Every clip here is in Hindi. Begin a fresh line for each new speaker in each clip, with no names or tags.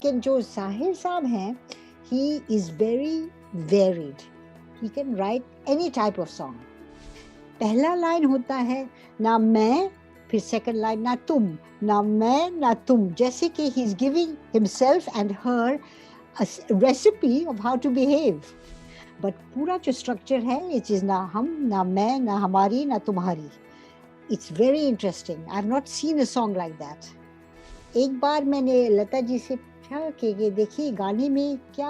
लेकिन जो साहिर साहब हैं, he is very varied. He can write any type of song. पहला लाइन होता है ना मैं, फिर सेकंड लाइन ना तुम, ना मैं ना तुम, जैसे कि he is giving himself and her a recipe of how to behave. But पूरा जो स्ट्रक्चर है, इट इज ना हम, ना मैं, ना हमारी, ना तुम्हारी. It's very interesting. I have not seen a song like that. एक बार मैंने लता जी से पूछा कि देखिए गाने में क्या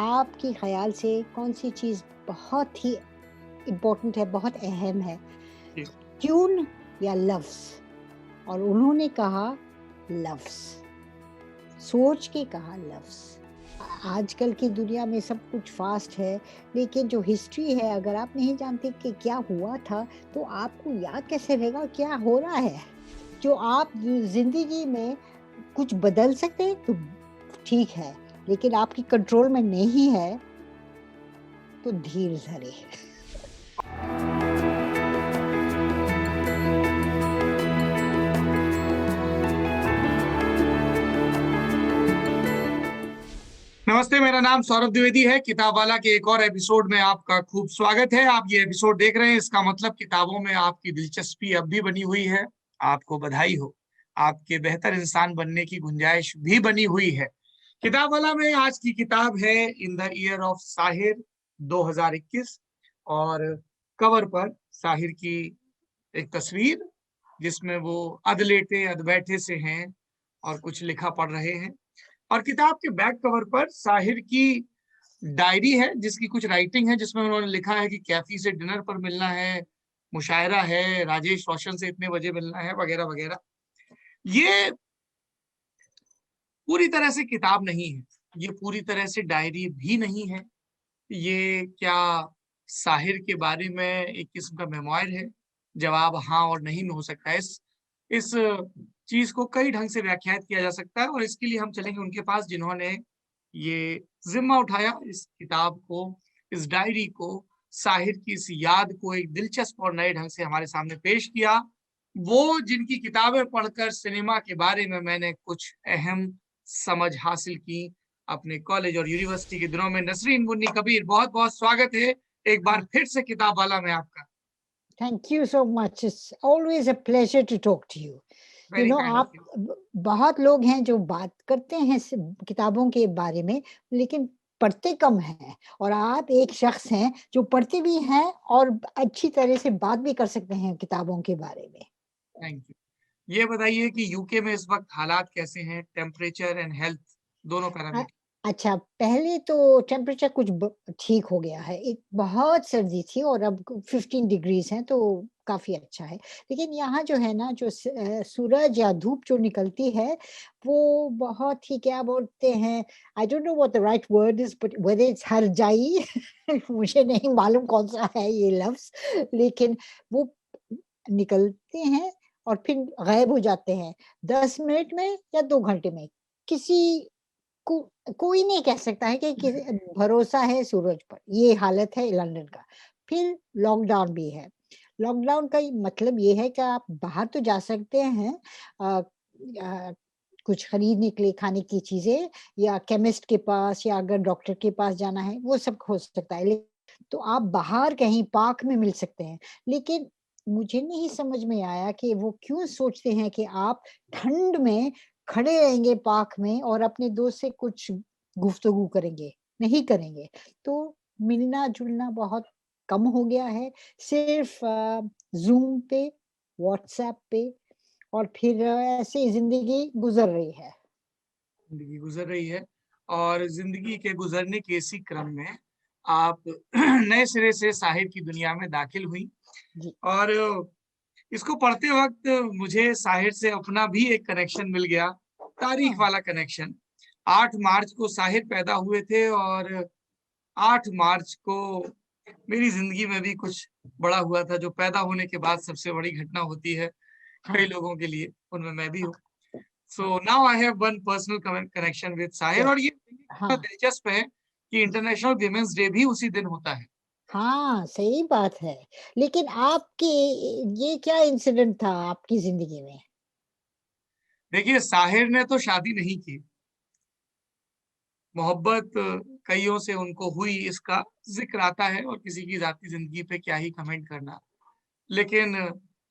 आपके ख्याल से कौन सी चीज़ बहुत ही इम्पोर्टेंट है, बहुत अहम है, ट्यून या लफ्ज़? और उन्होंने कहा लफ्ज़. सोच के कहा लफ्ज़. आजकल की दुनिया में सब कुछ फास्ट है, लेकिन जो हिस्ट्री है, अगर आप नहीं जानते कि क्या हुआ था, तो आपको याद कैसे रहेगा क्या हो रहा है? जो आप ज़िंदगी में कुछ बदल सकते हैं तो ठीक है, लेकिन आपकी कंट्रोल में नहीं है, तो धीर धरे.
नमस्ते, मेरा नाम सौरभ द्विवेदी है. किताब वाला के एक और एपिसोड में आपका खूब स्वागत है. आप ये एपिसोड देख रहे हैं, इसका मतलब किताबों में आपकी दिलचस्पी अब भी बनी हुई है. आपको बधाई हो, आपके बेहतर इंसान बनने की गुंजाइश भी बनी हुई है. किताब वाला में आज की किताब है in the year of Sahir 2021, और कवर पर साहिर की एक तस्वीर जिसमें वो अधलेटे अधबैठे से हैं और कुछ लिखा पढ़ रहे हैं. और किताब के बैक कवर पर साहिर की डायरी है जिसकी कुछ राइटिंग है, जिसमें उन्होंने लिखा है कि कैफी से डिनर पर मिलना है, मुशायरा है, राजेश रोशन से इतने बजे मिलना है, वगैरह वगैरह. ये पूरी तरह से किताब नहीं है, ये पूरी तरह से डायरी भी नहीं है. ये क्या साहिर के बारे में एक किस्म का मेमोयर है? जवाब हाँ और नहीं में हो सकता है. इस चीज को कई ढंग से व्याख्यात किया जा सकता है, और इसके लिए हम चलेंगे उनके पास जिन्होंने ये जिम्मा उठाया इस किताब को, इस डायरी को, साहिर की इस याद को एक दिलचस्प और नए ढंग से हमारे सामने पेश किया. वो जिनकी किताबें पढ़कर सिनेमा के बारे में मैंने कुछ अहम समझ हासिल की अपने कॉलेज और यूनिवर्सिटी के दिनों में. नसरीन मुन्नी कबीर, बहुत बहुत स्वागत है एक बार फिर से किताब वाला में आपका.
Thank you so much. It's always a pleasure to talk to you.
Very kind of
आप
यू.
बहुत लोग हैं जो बात करते हैं किताबों के बारे में, लेकिन पढ़ते कम हैं, और आप एक शख्स हैं जो पढ़ते भी हैं और अच्छी तरह से बात भी कर सकते हैं किताबों के बारे में.
Thank you. ये बताइए कि यूके में इस वक्त हालात कैसे हैं, टेम्परेचर एंड हेल्थ दोनों
अ,
पैरामीटर?
अच्छा, पहले तो टेम्परेचर कुछ ठीक हो गया है. एक बहुत सर्दी थी और अब 15 डिग्रीज है, तो काफ़ी अच्छा है. लेकिन यहाँ जो है ना, जो सूरज या धूप जो निकलती है, वो बहुत ही, क्या बोलते हैं, I don't know what the right word is, but whether it's हरजाई मुझे नहीं मालूम कौन-सा है ये लफ्ज़, लेकिन वो निकलते हैं और फिर गायब हो जाते हैं 10 मिनट में या 2 घंटे में. किसी को कोई नहीं कह सकता है कि भरोसा है सूरज पर. ये हालत है लंदन का. फिर लॉकडाउन भी है. लॉकडाउन का मतलब ये है कि आप बाहर तो जा सकते हैं, अ, कुछ खरीदने के लिए खाने की चीज़ें, या केमिस्ट के पास, या अगर डॉक्टर के पास जाना है, वो सब हो सकता है. तो आप बाहर कहीं पार्क में मिल सकते हैं. लेकिन मुझे नहीं समझ में आया कि वो क्यों सोचते हैं कि आप ठंड में खड़े रहेंगे पार्क में और अपने दोस्त से कुछ गुफ्तगू करेंगे, नहीं करेंगे. तो मिलना-जुलना बहुत कम हो गया है. सिर्फ़ ज़ूम पे, व्हाट्सऐप पे, और फिर ऐसे ही ज़िंदगी गुज़र रही है.
जिंदगी गुजर रही है, और जिंदगी के गुजरने के इसी क्रम में आप नए सिरे से साहिर की दुनिया में दाखिल हुई.
जी.
और इसको पढ़ते वक्त मुझे साहिर से अपना भी एक कनेक्शन मिल गया, तारीख
हाँ,
वाला कनेक्शन. 8 मार्च को साहिर पैदा हुए थे, और 8 मार्च को मेरी जिंदगी में भी कुछ बड़ा हुआ था, जो पैदा होने के बाद सबसे बड़ी घटना होती है कई
हाँ,
लोगों के लिए, उनमें मैं भी हूँ. So now I have one personal connection with Sahir. और
यस,
ये
हाँ,
कितना दिलचस्प है कि इंटरनेशनल विमेंस डे भी उसी दिन होता है.
हाँ, सही बात है. लेकिन आपके ये क्या इंसिडेंट था आपकी ज़िंदगी में?
देखिए, साहिर ने तो शादी नहीं की, मोहब्बत कईयों से उनको हुई इसका जिक्र आता है, और किसी की जाती जिंदगी पे क्या ही कमेंट करना। लेकिन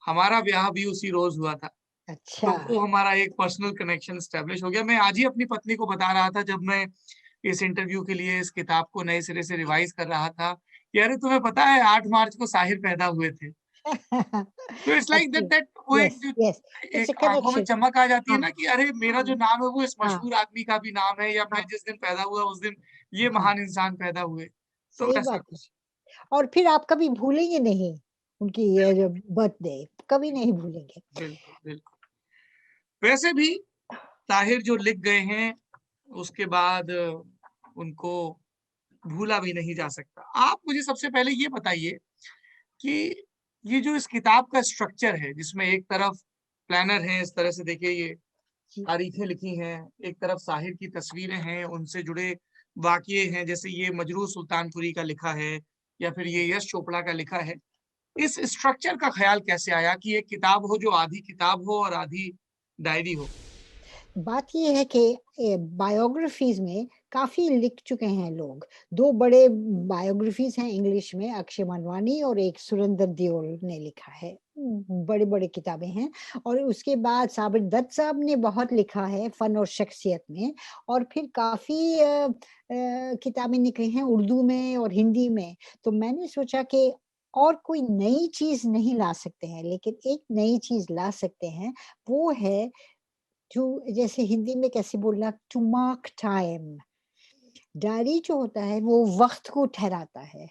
हमारा ब्याह भी उसी रोज हुआ था, तो
अच्छा।
वो हमारा एक पर्सनल कनेक्शन स्टैब्लिश हो गया। मैं आज ही अपनी पत्नी को बता रहा था जब मैं इस इंटरव्यू के लिए इस किताब को नए सिरे से रिवाइज कर रहा था कि अरे तुम्हें पता है 8 मार्च को साहिर पैदा हुए थे। तो इट्स लाइक दैट
अच्छा।
दैट वो एक
यस,
जो
यस, इट्स अ
एक आंखों में
कनेक्शन।
चमक आ जाती है
हाँ,
ना कि अरे मेरा
हाँ,
जो नाम है वो इस
हाँ,
मशहूर आदमी का भी नाम है, या मैं
हाँ,
जिस दिन पैदा हुआ उस दिन ये
हाँ,
महान इंसान पैदा हुए। तो
सही
ऐसा
बात है।
कुछ।
और फिर आप कभी भूलेंगे नहीं उनकी ये जो
बिल्कुल,
बर्थडे, कभी नहीं भूलेंगे।
बिल्कुल, बिल्कुल। वैसे भी ताहिर जो लिख गए हैं, उसके बाद उनको भूला भी नहीं जा सकता। आप मुझे सबसे पहले ये बताइए कि ये जो इस किताब का स्ट्रक्चर है, जिसमें एक तरफ प्लानर है, इस तरह से देखिए ये
जी,
तारीखें लिखी हैं, एक तरफ साहिर की तस्वीरें हैं, उनसे जुड़े वाक़ये हैं, जैसे ये मजरूह सुल्तानपुरी का लिखा है या फिर ये यश चोपड़ा का लिखा है। इस स्ट्रक्चर का ख़्याल कैसे आया कि एक किताब हो जो आधी किताब हो और आधी डायरी हो?
बात ये है कि बायोग्राफ़ीज़ में काफ़ी लिख चुके हैं लोग। 2 बड़े बायोग्राफ़ीज़ हैं इंग्लिश में, अक्षय मनवानी और एक सुरेंद्र देओल ने लिखा है। बड़े-बड़े किताबें हैं और उसके बाद साबिर दत्त साहब ने बहुत लिखा है फ़न और शख्सियत में, और फिर काफ़ी किताबें निकली हैं उर्दू में और हिंदी में। तो मैंने सोचा कि और कोई नई चीज़ नहीं ला सकते हैं, लेकिन एक नई चीज़ ला सकते हैं, वो है टू, जैसे हिंदी में कैसे बोलना, टू मार्क टाइम। डायरी जो होता है वो वक़्त को ठहराता है।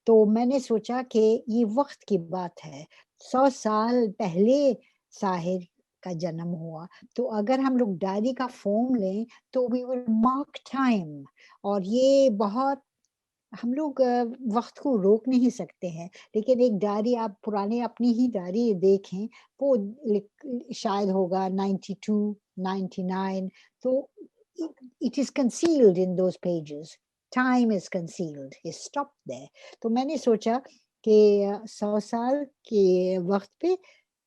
तो मैंने सोचा कि ये वक़्त की बात है। 100 साल पहले साहिर का जन्म हुआ, तो अगर हम लोग डायरी का फ़ॉर्म लें तो वी विल मार्क टाइम। और ये बहुत, हम लोग वक़्त को रोक नहीं सकते हैं, लेकिन एक डायरी, आप पुराने अपनी ही डायरी देखें, वो लिख शायद होगा 92, 99, तो it it is concealed in those pages, time is concealed, it's stopped there. तो मैंने सोचा कि 100 साल के वक़्त पे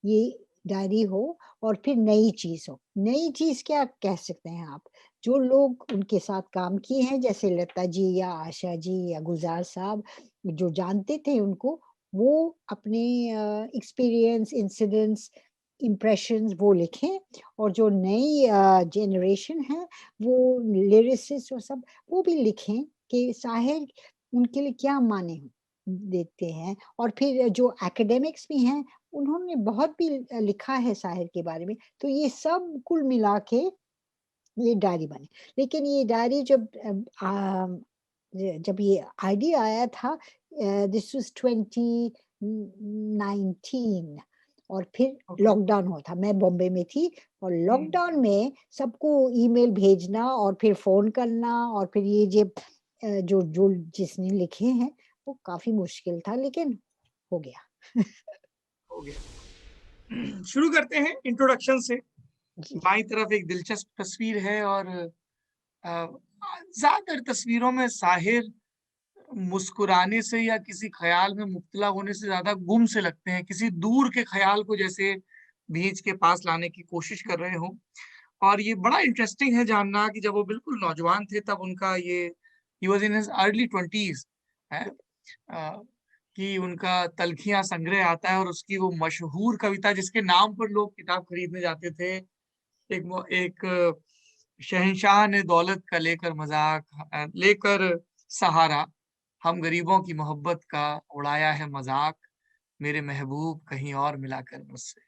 ये डायरी हो और फिर नई चीज़ हो। नई चीज़ क्या कह सकते हैं आप? जो लोग उनके साथ काम किए हैं, जैसे लता जी या आशा जी या गुलज़ार साहब, जो जानते थे उनको, वो अपने एक्सपीरियंस, इंसिडेंट्स, इम्प्रेशंस वो लिखें, और जो नई जनरेशन है, वो लिरिसिस्ट और सब, वो भी लिखें कि साहिर उनके लिए क्या माने देते हैं। और फिर जो एकेडमिक्स भी हैं, उन्होंने बहुत भी लिखा है साहिर के बारे में, तो ये सब कुल मिला के ये डायरी बनी। लेकिन ये डायरी जब जब ये आइडिया आया था, दिस वाज़ 2019, और फिर
ओके।
लॉकडाउन हुआ था। मैं बॉम्बे में थी और
हुँ।
लॉकडाउन में सबको ईमेल भेजना और फिर फ़ोन करना, और फिर ये जो जो जिसने लिखे हैं, वो काफ़ी मुश्किल था, लेकिन हो गया।
हो गया। शुरू करते हैं इंट्रोडक्शन से।
जी,
बाईं तरफ एक दिलचस्प तस्वीर है, और ज़्यादातर तस्वीरों में साहिर मुस्कुराने से या किसी ख़्याल में मुब्तला होने से ज़्यादा गुम से लगते हैं, किसी दूर के ख़्याल को जैसे भींच के पास लाने की कोशिश कर रहे हों। और ये बड़ा इंटरेस्टिंग है जानना कि जब वो बिल्कुल नौजवान थे तब उनका ये he was in his early 20s हैं, अ, कि उनका तल्खियाँ संग्रह आता है और उसकी वो मशहूर कविता जिसके नाम पर लोग किताब खरीदने जाते थे। एक शहंशाह ने दौलत का लेकर मज़ाक, लेकर सहारा, हम गरीबों की मोहब्बत का उड़ाया है मज़ाक, मेरे महबूब कहीं और मिला कर मुझसे।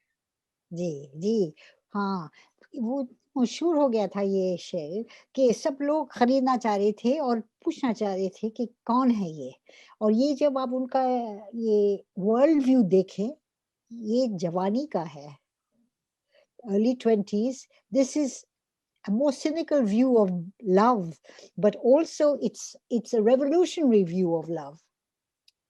जी, जी। हाँ, वो मशहूर हो गया था ये शेर, कि सब लोग खरीदना चाह रहे थे और पूछना चाह रहे थे कि कौन है ये? और ये जब आप उनका ये वर्ल्ड व्यू देखें, ये जवानी का है, early 20s, this is a more cynical view of love, but also it's a revolutionary view of love.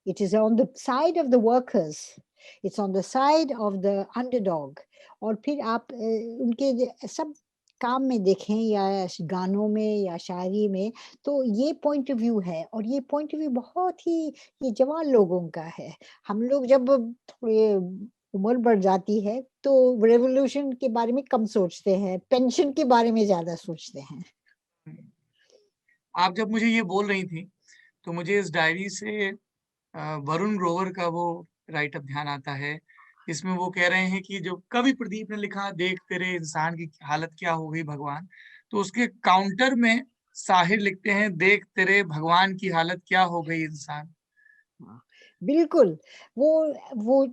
It is on the side of the workers. It's on the side of the underdog. और फिर आप उनके सब काम में देखें या गानों में या शायरी में, तो ये पॉइंट ऑफ व्यू है, और ये पॉइंट ऑफ व्यू बहुत ही ये जवान लोगों का है। हम लोग जब थोड़े उम्र बढ़ जाती है तो रेवोल्यूशन के बारे में कम सोचते हैं, पेंशन के बारे में ज़्यादा सोचते हैं।
हुँ। आप जब मुझे ये बोल रही थी तो मुझे इस डायरी से वरुण ग्रोवर का वो राइट अप ध्यान आता है, इसमें वो कह रहे हैं कि जो कवि प्रदीप ने लिखा, देख तेरे इंसान की हालत क्या हो गई भगवान, तो उसके काउंटर में साहिर लिखते हैं, देख तेरे भगवान की हालत क्या हो गई इंसान।
हाँ, बिल्कुल। वो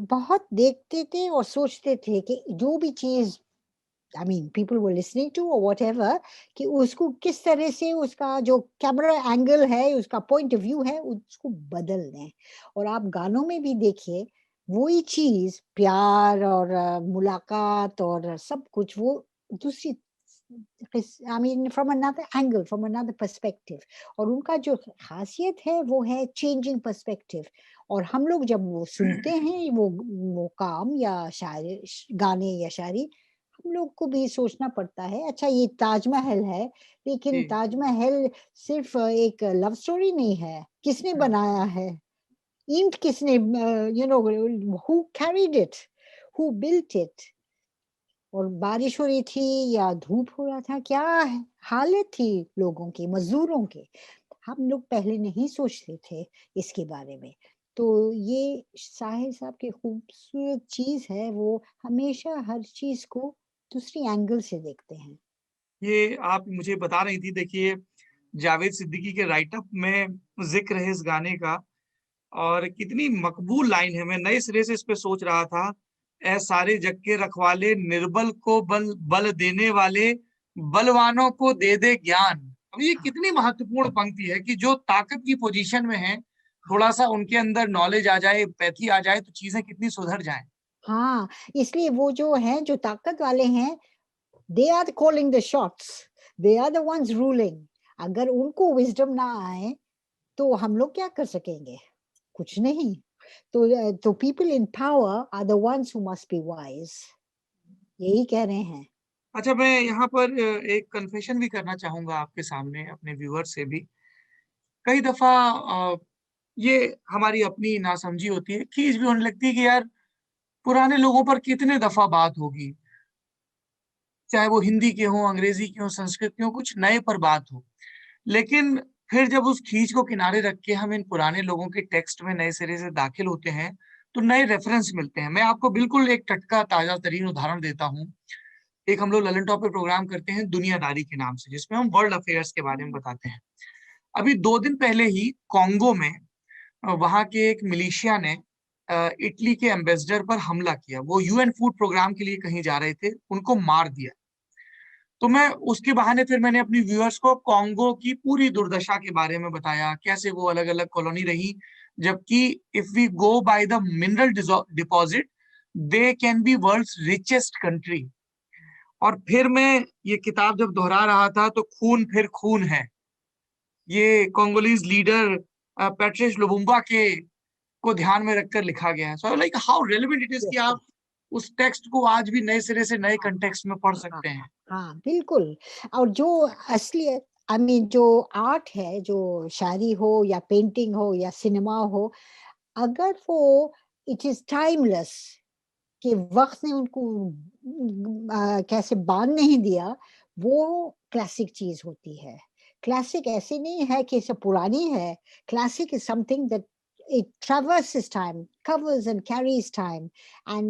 बहुत देखते थे और सोचते थे कि जो भी चीज़ I mean people were listening to और व्हाटएवर, कि उसको किस तरह से उसका जो कैमरा एंगल है, उसका पॉइंट ऑफ व्यू है, उसको बदल दें। और आप गानों में भी देखिए, वही चीज़ प्यार और मुलाकात और सब कुछ वो दूसरी I mean from another angle, from another perspective. और उनका जो खासियत है वो है चेंजिंग पर्सपेक्टिव। और हम लोग जब वो सुनते हैं वो काम या शायरी, गाने या शायरी, हम लोग को भी सोचना पड़ता है, अच्छा ये ताजमहल है, लेकिन
जी।
ताजमहल सिर्फ एक लव स्टोरी नहीं है, किसने बनाया है, ईंट किसने, you know, who carried it, who built it, और बारिश हो रही थी या धूप हो रहा था, क्या हालत थी लोगों की, मजदूरों की, हम लोग पहले नहीं सोचते थे इसके बारे में। तो ये साहिर साहब की खूबसूरत चीज है, वो हमेशा हर चीज को दूसरी एंगल से देखते हैं।
ये आप मुझे बता रही थी, देखिए जावेद सिद्दीकी के राइट अप में जिक्र है इस गाने का, और कितनी मकबूल लाइन है। मैं नए सिरे से इस पे सोच रहा था, ए सारे जग के रखवाले, निर्बल को बल बल देने वाले, बलवानों को दे दे ज्ञान। अब ये
हाँ,
कितनी महत्वपूर्ण पंक्ति है कि जो ताकत की पोजीशन में है, थोड़ा सा उनके अंदर नॉलेज आ जाए, पैथी आ जाए, तो चीजें कितनी सुधर जाएं।
हाँ, इसलिए वो जो है, जो ताकत वाले हैं, they are calling the shots, they are the ones ruling. अगर उनको विजडम ना आए तो हम लोग क्या कर सकेंगे, कुछ नहीं। तो people in power are the ones who must be wise, यही कह रहे हैं।
अच्छा, मैं यहाँ पर एक कन्फेशन भी करना चाहूंगा आपके सामने, अपने व्यूअर से भी। कई दफा ये हमारी अपनी नासमझी होती है, खींच भी होने लगती है कि यार पुराने लोगों पर कितने दफा बात होगी, चाहे वो हिंदी के हों, अंग्रेजी के हों, संस्कृत के हों, कुछ नए पर बात हो। लेकिन फिर जब उस खींच को किनारे रख के हम इन पुराने लोगों के टेक्स्ट में नए सिरे से दाखिल होते हैं, तो नए रेफरेंस मिलते हैं। मैं आपको बिल्कुल एक टटका ताजा तरीन उदाहरण देता हूँ। एक हम लोग ललन टॉप पे प्रोग्राम करते हैं दुनियादारी के नाम से, जिसमें हम वर्ल्ड अफेयर्स के बारे में बताते हैं। अभी 2 दिन पहले ही कॉन्गो में वहां के एक मिलिशिया ने इटली के एम्बेसडर पर हमला किया। वो यूएन फूड प्रोग्राम के लिए कहीं जा रहे थे, उनको मार दिया। तो मैं उसके बहाने फिर मैंने अपनी व्यूअर्स को कॉन्गो की पूरी दुर्दशा के बारे में बताया, कैसे वो अलग अलग कॉलोनी रही, जबकि if we go by the mineral deposit, they can be world's richest country. और फिर मैं ये किताब जब दोहरा रहा था तो खून फिर खून है, ये कोंगोलीज लीडर पेट्रिस लुबुम्बा के को ध्यान में रखकर लिखा गया है। So like how relevant it is कि
यस,
आप उस टेक्स्ट को आज भी नए सिरे से नए
हाँ,
कंटेक्स्ट में पढ़
हाँ,
सकते हैं।
हाँ, बिल्कुल। और जो असलियत, आई मीन जो आर्ट है, जो शायरी हो या पेंटिंग हो या सिनेमा हो, अगर वो इट इज टाइमलेस, कि वक्त ने उनको कैसे बांध नहीं दिया, वो क्लासिक चीज होती है। क्लासिक ऐसे नहीं है कि सब पुरानी है। Classic is something that it traverses time, covers and carries time,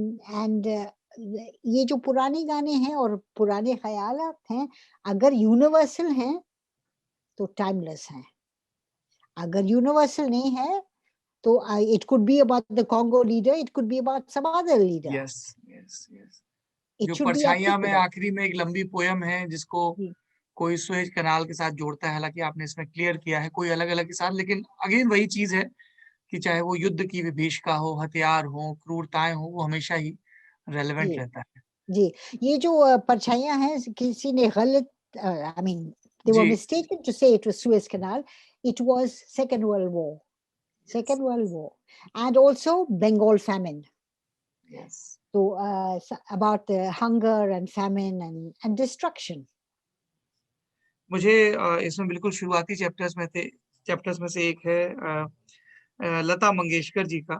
and ये जो पुराने गाने हैं और पुराने ख्यालात हैं, अगर यूनिवर्सल हैं तो टाइमलेस हैं। अगर यूनिवर्सल नहीं है तो it could be about the Congo leader, it could be about some other leader.
Yes, yes, yes.
It
जो
should be
परछाइयां में
applicable.
आखिरी में एक लंबी पोयम है, जिसको
जी,
कोई सुएज कनाल के साथ जोड़ता है, हालांकि आपने इसमें क्लियर किया है कोई अलग अलग के साथ, लेकिन अगेन वही चीज है कि चाहे वो युद्ध की विभीषिका हो, हथियार हो, क्रूरताएं हो, वो हमेशा ही रेलेवेंट
जी,
रहता है।
जी। ये जो परछाइयाँ हैं, किसी ने गलत, आई मीन they were
जी।
mistaken to say it was Suez Canal. It was Second World War.
Yes,
Second World War. And also Bengal famine.
Yes.
So about the hunger and famine and destruction.
मुझे इसमें बिल्कुल शुरुआती चैप्टर्स में से एक है लता मंगेशकर जी का।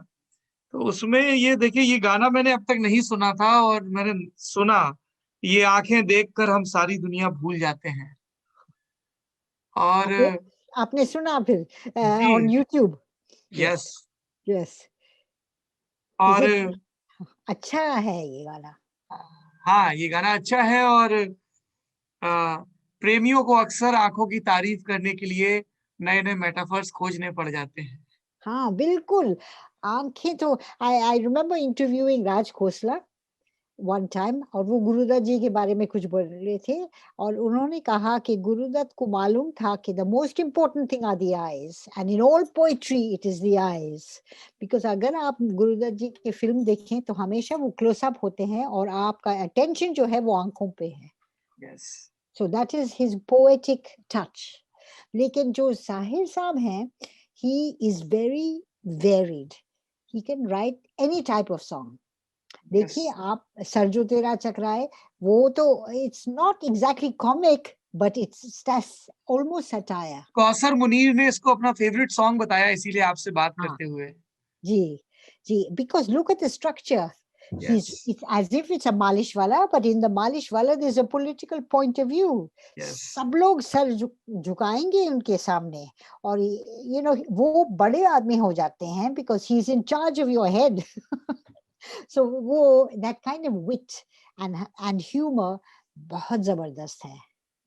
तो उसमें ये देखिए, ये गाना मैंने अब तक नहीं सुना था, और मैंने सुना, ये आंखें देखकर हम सारी दुनिया भूल जाते हैं। और
आपने सुना फिर
जी,
on YouTube?
Yes.
Yes, yes. Is
और
इट अच्छा है ये गाना?
हाँ, ये गाना अच्छा है और प्रेमियों को अक्सर आँखों की तारीफ करने के लिए नए-नए मेटाफर्स खोजने पड़ जाते हैं।
हाँ, बिल्कुल। आँखें तो I remember interviewing Raj Khosla one time और वो गुरुदत्त जी के बारे में कुछ बोल रहे थे और उन्होंने कहा कि गुरुदत्त को मालूम था कि the most important thing are the eyes and in all poetry it is the eyes because अगर आप गुरुदत्त जी की फिल्म देखें तो हमेशा वो क्लोज अप होते हैं और आपका अटेंशन जो है वो आंखों पे है
yes.
So that is his poetic touch लेकिन जो साहिर साहब हैं he is very varied he can write any type of song
yes.
देखिए आप सर जो तेरा चकराए वो तो it's not exactly comic but it's almost satire
Kausar Munir ने इसको अपना फेवरेट सॉन्ग बताया इसीलिए आपसे बात
हाँ
करते हुए।
जी जी because look at the structure
yes,
he's it's as if it's a मालिश वाला but in the मालिश वाला there's a political point of view
yes.
सब लोग सर झुकाएंगे उनके सामने और you know वो बड़े आदमी हो जाते हैं because he's in charge of your head so वो that kind of wit and humor बहुत जबरदस्त है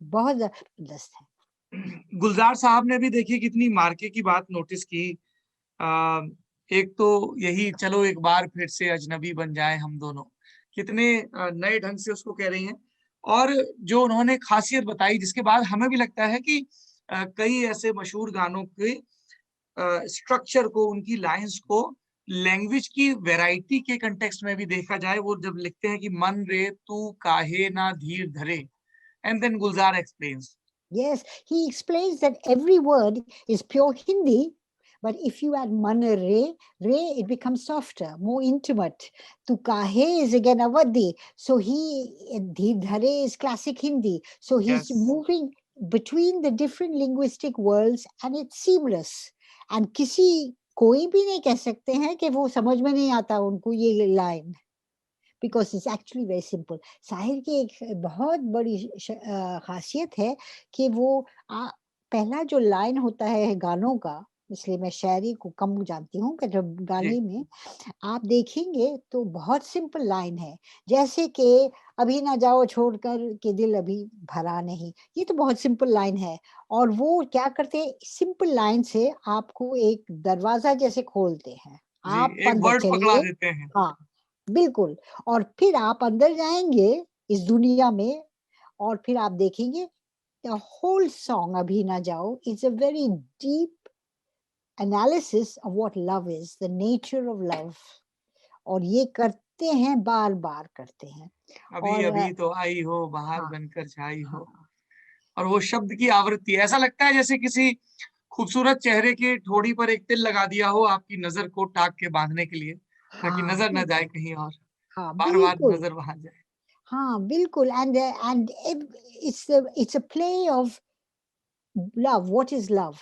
बहुत जबरदस्त है
गुलजार साहब ने भी देखिए कितनी मार्के की बात नोटिस की। अ, एक तो यही चलो एक बार फिर से अजनबी बन जाए हम दोनों। कितने नए ढंग से उसको कह रही हैं और जो उन्होंने खासियत बताई जिसके बाद हमें भी लगता है कि कई ऐसे मशहूर गानों के स्ट्रक्चर को, उनकी लाइन्स को लैंग्वेज की वैरायटी के कंटेक्स्ट में भी देखा जाए। वो जब लिखते हैं कि मन रे तू काहे ना धीर धरे and then Gulzar explains.
yes he explains that every word is pure Hindi but if you add man re it becomes softer more intimate tu kahe is again awadhi so he dheer dhare is classic Hindi so he's
yes,
moving between the different linguistic worlds and it's seamless and किसी कोई भी नहीं कह सकते हैं कि वो समझ में नहीं आता उनको ये line because it's actually very simple Sahir की एक बहुत बड़ी खासियत है कि वो पहला जो लाइन होता है गानों का इसलिए मैं शायरी को कम जानती हूँ कि जब
जी,
गाने में आप देखेंगे तो बहुत सिंपल लाइन है जैसे कि अभी ना जाओ छोड़कर कि दिल अभी भरा नहीं ये तो बहुत सिंपल लाइन है और वो क्या करते हैं सिंपल लाइन से आपको एक दरवाजा जैसे खोलते हैं
जी,
आप
एक
अंदर
वर्ड पकड़ा
चलिए
देते हैं।
हाँ बिल्कुल और फिर आप अंदर जाएँगे इस दुनिया में और फिर आप देखेंगे द होल सॉन्ग अभी ना जाओ is a very deep analysis of what love is, the nature of love और ये करते हैं, बार-बार करते हैं
अभी
और
अभी तो आई हो बहार
हाँ,
बनकर छाई हो।
हाँ,
और वो शब्द की आवृत्ति ऐसा लगता है जैसे किसी खूबसूरत चेहरे की ठोड़ी पर एक तिल लगा दिया हो आपकी नजर को टाक के बांधने के लिए ताकि
हाँ,
नजर न जाए
बिल्कुल,
कहीं और
हाँ,
बार बार
बिल्कुल,
नजर वहां जाए।
हाँ, बिल्कुल and it's a play of love, what is love?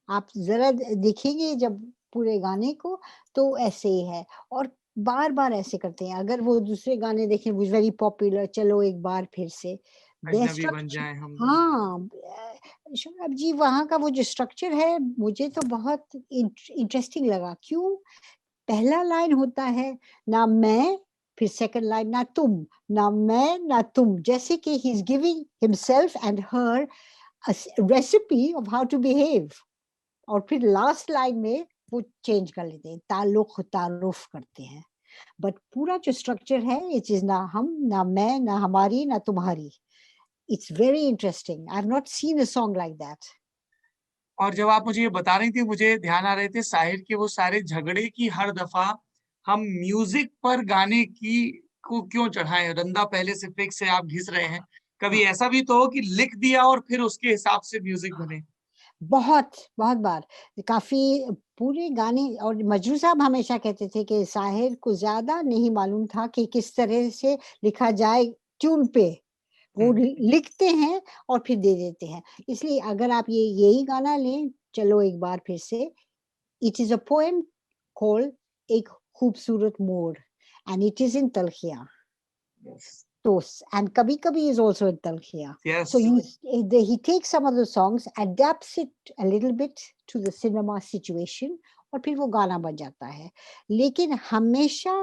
आप ज़रा देखेंगे जब पूरे गाने को तो ऐसे ही है और बार-बार ऐसे करते हैं। अगर वो दूसरे गाने देखें वो वेरी पॉपुलर चलो एक बार फिर से देयर
अजनबी बन
स्ट्रक्चर
जाए हम दोनों।
हाँ, शोएब जी वहाँ का वो जो स्ट्रक्चर है मुझे तो बहुत इंटरेस्टिंग लगा। क्यों? पहला लाइन होता है ना मैं फिर सेकंड लाइन ना तुम, ना मैं ना तुम जैसे कि he is giving himself and her a recipe of how to behave. और फिर लास्ट लाइन में वो चेंज कर लेते हैं, ताल्लुक तारुफ करते हैं। बट पूरा जो स्ट्रक्चर है ये चीज़ ना हम, ना मैं, ना हमारी, ना तुम्हारी। It's very interesting. I have not seen a song like that.
और जब आप मुझे ये बता रही थी मुझे ध्यान आ रहे थे साहिर के वो सारे झगड़े की हर दफा हम म्यूजिक पर गाने की को क्यों चढ़ाएं रंदा पहले से फिक्स है आप घिस रहे हैं कभी
हाँ,
ऐसा भी तो हो कि लिख दिया और फिर उसके हिसाब से म्यूजिक
हाँ।
बने।
बहुत, बहुत बार काफ़ी पूरे गाने और मजरू साहब हमेशा कहते थे कि साहिर को ज़्यादा नहीं मालूम था कि किस तरह से लिखा जाए ट्यून पे। वो
हम्म,
लिखते हैं और फिर दे देते हैं। इसलिए अगर आप ये यही गाना लें, चलो एक बार फिर से, it is a poem called एक खूबसूरत मोर एंड इट इज़ इन तलखियाँ।
yes।
तो and Kabhi Kabhi is also in Talkhia.
Yes.
So he takes some of the songs, adapts it a little bit to the cinema situation, और फिर वो गाना बन जाता है. लेकिन हमेशा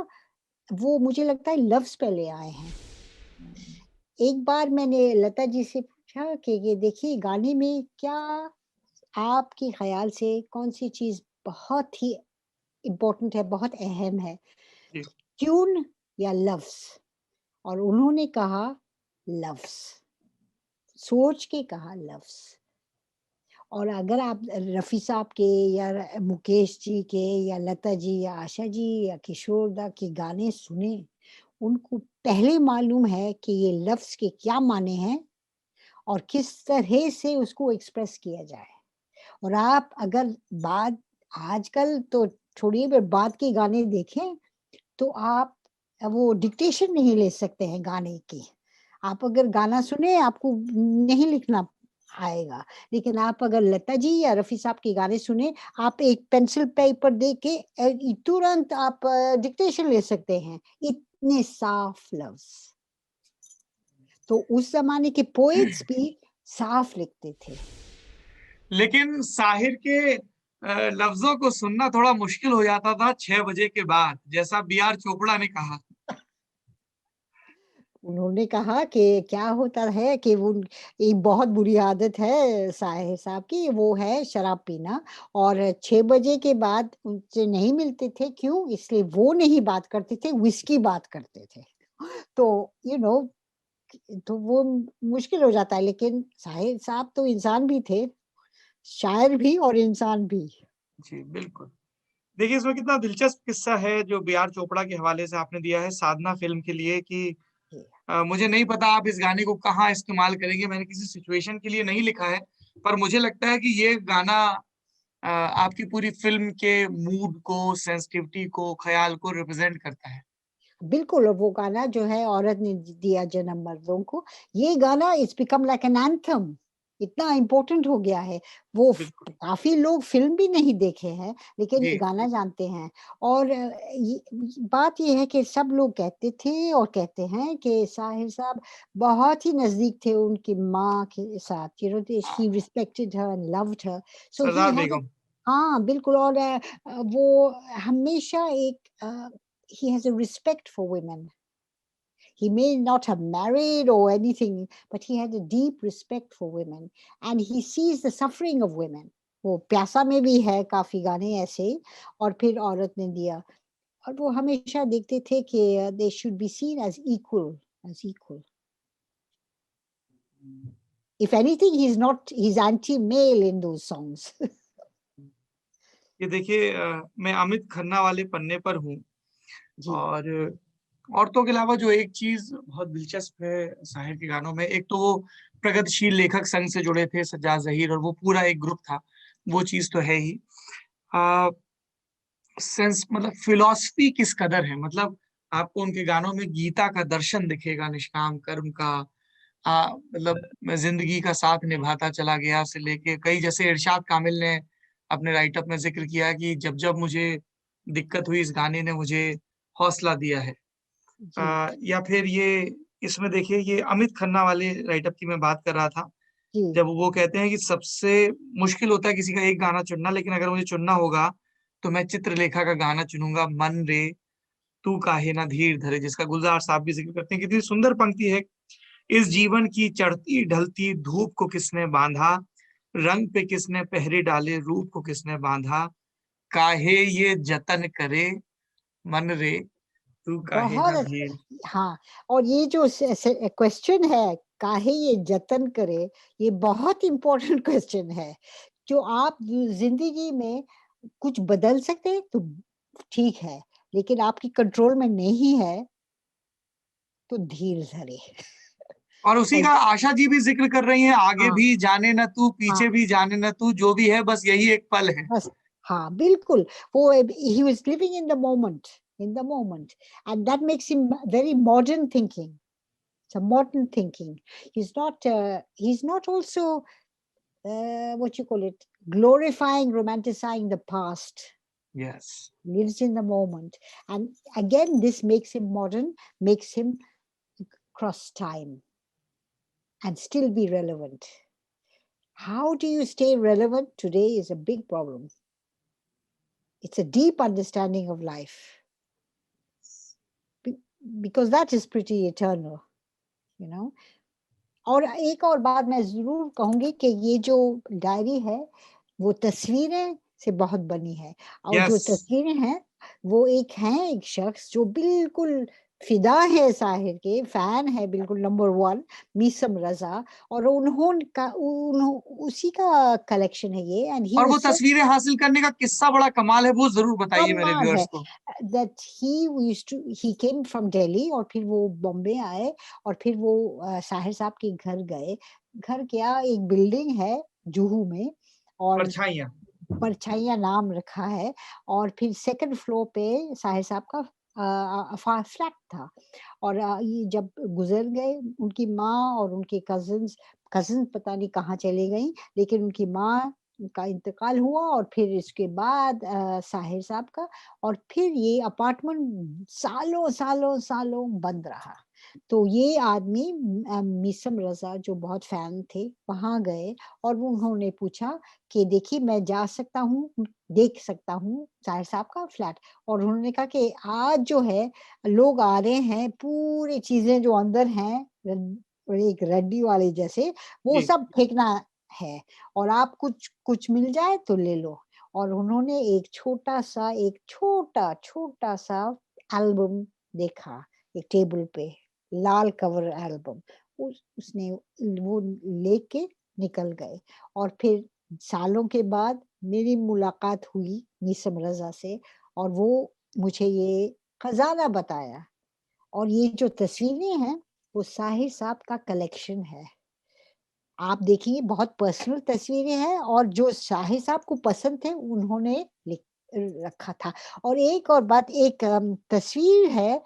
वो मुझे लगता है लफ्ज पे ले आए हैं. एक बार मैंने लता जी से पूछा कि ये देखिए गाने में क्या आपके ख्याल से कौन सी चीज बहुत ही इम्पोर्टेंट है, बहुत अहम है,
जी।
ट्यून या लफ्ज? और उन्होंने कहा लफ्ज, सोच के कहा लफ्ज. और अगर आप रफ़ी साहब के या मुकेश जी के या लता जी या आशा जी या किशोर दा के गाने सुने, उनको पहले मालूम है कि ये लफ्ज के क्या माने हैं और किस तरह से उसको एक्सप्रेस किया जाए. और आप अगर बाद आजकल तो छोड़िए, पर बाद के गाने देखें तो आप वो डिक्टेशन नहीं ले सकते हैं गाने की. आप अगर गाना सुने आपको नहीं लिखना आएगा, लेकिन आप अगर लता जी या रफ़ी साहब के गाने सुने, आप एक पेंसिल पेपर दे के तुरंत आप डिक्टेशन ले सकते हैं, इतने साफ लफ्ज. तो उस जमाने के पोएट्स भी साफ लिखते थे.
लेकिन साहिर के लफ्जों को सुनना थोड़ा मुश्किल हो जाता था 6 बजे के बाद, जैसा बी.आर. चोपड़ा ने कहा.
उन्होंने कहा कि क्या होता है कि वो एक बहुत बुरी आदत है साहिर साहब की, वो है शराब पीना, और 6 बजे के बाद उनसे नहीं मिलते थे. क्यों? इसलिए वो नहीं बात करते थे, व्हिस्की बात करते थे. तो तो वो मुश्किल हो जाता है, लेकिन साहिर साहब तो इंसान भी थे, शायर भी और इंसान भी.
जी, बिल्कुल. देखिए, इसमें कितना दिलचस्प किस्सा है जो बी.आर. चोपड़ा के हवाले से आपने दिया है साधना फ़िल्म के लिए कि
जी.
मुझे नहीं पता आप इस गाने को कहाँ इस्तेमाल करेंगे, मैंने किसी सिचुएशन के लिए नहीं लिखा है, पर मुझे लगता है कि ये गाना आपकी पूरी फ़िल्म के मूड को, सेंसिटिविटी को, ख़्याल को रिप्रेज़ेंट करता है.
बिल्कुल, और वो गाना जो है औरत ने दिया जन्म मर्दों को, ये गाना it's become like an anthem, इतना इम्पोर्टेंट हो गया है. वो
बिल्कुल.
काफ़ी लोग फ़िल्म भी नहीं देखे हैं, लेकिन ये
जी.
गाना जानते हैं. और बात ये है कि सब लोग कहते थे और कहते हैं कि साहिर साहब बहुत ही नज़दीक थे उनकी माँ के साथ. He respected her and loved her. So he
सरदार
हैड
बेगम.
हाँ, बिल्कुल. और वो हमेशा he has a respect for women. He may not have married or anything, but he had a deep respect for women, and he sees the suffering of women. वो प्यासा में भी है काफ़ी गाने ऐसे, और फिर औरत ने दिया. और वो हमेशा देखते थे कि they should be seen as equal, as equal. If anything, he's anti-male in those songs.
ये देखिए मैं अमित खन्ना वाले पन्ने पर हूँ
जी.
और औरतों के अलावा जो एक चीज़ बहुत दिलचस्प है साहिर के गानों में, एक तो वो प्रगतिशील लेखक संघ से जुड़े थे, सज्जाद ज़हीर और वो पूरा एक ग्रुप था, वो चीज़ तो है ही. अ, सेंस मतलब फिलॉसफी किस कदर है, मतलब आपको उनके गानों में गीता का दर्शन दिखेगा, निष्काम कर्म का, मतलब मैं ज़िंदगी का साथ निभाता चला गया से लेके कई, जैसे इरशाद कामिल ने अपने राइट अप में ज़िक्र किया कि जब-जब मुझे दिक्कत हुई इस गाने ने मुझे हौसला दिया है.
जी.
या फिर ये इसमें देखिए ये अमित खन्ना वाले राइट अप की मैं बात कर रहा था,
जी.
जब वो कहते हैं कि सबसे मुश्किल होता है किसी का एक गाना चुनना, लेकिन अगर मुझे चुनना होगा, तो मैं चित्रलेखा का गाना चुनूँगा, मन रे तू काहे ना धीर धरे, जिसका गुलज़ार साहब भी ज़िक्र करते हैं. कितनी सुंदर पंक्ति है. इस जीवन की चढ़ती-ढलती धूप को किसने बाँधा, रंग पे किसने पहरे डाले, रूप को किसने बाँधा, काहे ये जतन करे, मन रे तू काहे
बहुत
ना धीर.
हाँ, और ये जो क्वेश्चन है, काहे ये जतन करे, ये बहुत इम्पोर्टेंट क्वेश्चन है. जो आप जिंदगी में कुछ बदल सकते हैं तो ठीक है, लेकिन आपकी कंट्रोल में नहीं है तो धीर धरे.
और उसी
और
का आशा जी भी ज़िक्र कर रही हैं, आगे
हाँ,
भी जाने न तू, पीछे
हाँ,
भी जाने न तू, जो भी है बस यही एक पल है.
बस हाँ, बिल्कुल. वो he was living in the moment, in the moment, and that makes him very modern thinking. It's a modern thinking. He's not also what you call it, glorifying, romanticizing the past.
Yes.
Lives in the moment, and again, this makes him modern, makes him across time and still be relevant. How do you stay relevant today is a big problem. It's a deep understanding of life. Because that is pretty eternal, you know. और एक और बात मैं जरूर कहूंगी कि ये जो डायरी है वो तस्वीरें से बहुत बनी है और जो
Yes.
तस्वीरें हैं वो एक शख्स जो बिल्कुल फिदा है साहिर के, फैन है बिल्कुल नंबर 1, मीसम रजा, और उसी का कलेक्शन है ये। एंड ही
और वो
वाज
तस्वीरें हासिल करने का किस्सा बड़ा कमाल है, वो जरूर बताइए मेरे
कमाल
व्यूअर्स
है
को।
that he came from Delhi और फिर वो बॉम्बे आए और फिर वो साहिर साहब के घर गए। घर क्या, एक बिल्डिंग है जुहू में और
परछाइयां।
परछाइयां नाम रखा है, और फिर सेकंड फ्लोर पे साहिर साहब का फ्लैट था। और ये जब गुजर गए उनकी माँ और उनके कजिन्स पता नहीं कहाँ चले गई, लेकिन उनकी माँ का इंतकाल हुआ और फिर इसके बाद साहिर साहब का, और फिर ये अपार्टमेंट सालों सालों सालों बंद रहा। तो ये आदमी मीसम रजा जो बहुत फैन थे वहां गए और उन्होंने पूछा कि देखिए मैं जा सकता हूँ, देख सकता हूँ साहिर साहब का फ्लैट। और उन्होंने कहा कि आज जो है लोग आ रहे हैं, पूरी चीजें जो अंदर हैं एक रड्डी वाले जैसे वो
जी।
सब फेंकना है, और आप कुछ कुछ मिल जाए तो ले लो। और उन्होंने एक छोटा सा एल्बम देखा एक टेबल पे, लाल कवर एल्बम। उसने वो लेके निकल गए। और फिर सालों के बाद मेरी मुलाकात हुई मीसम रजा से और वो मुझे ये खजाना बताया। और ये जो तस्वीरें हैं वो साहिर साहब का कलेक्शन है। आप देखिए बहुत पर्सनल तस्वीरें हैं और जो साहिर साहब को पसंद थे उन्होंने रखा था। और एक और बात, एक तस्वीर है,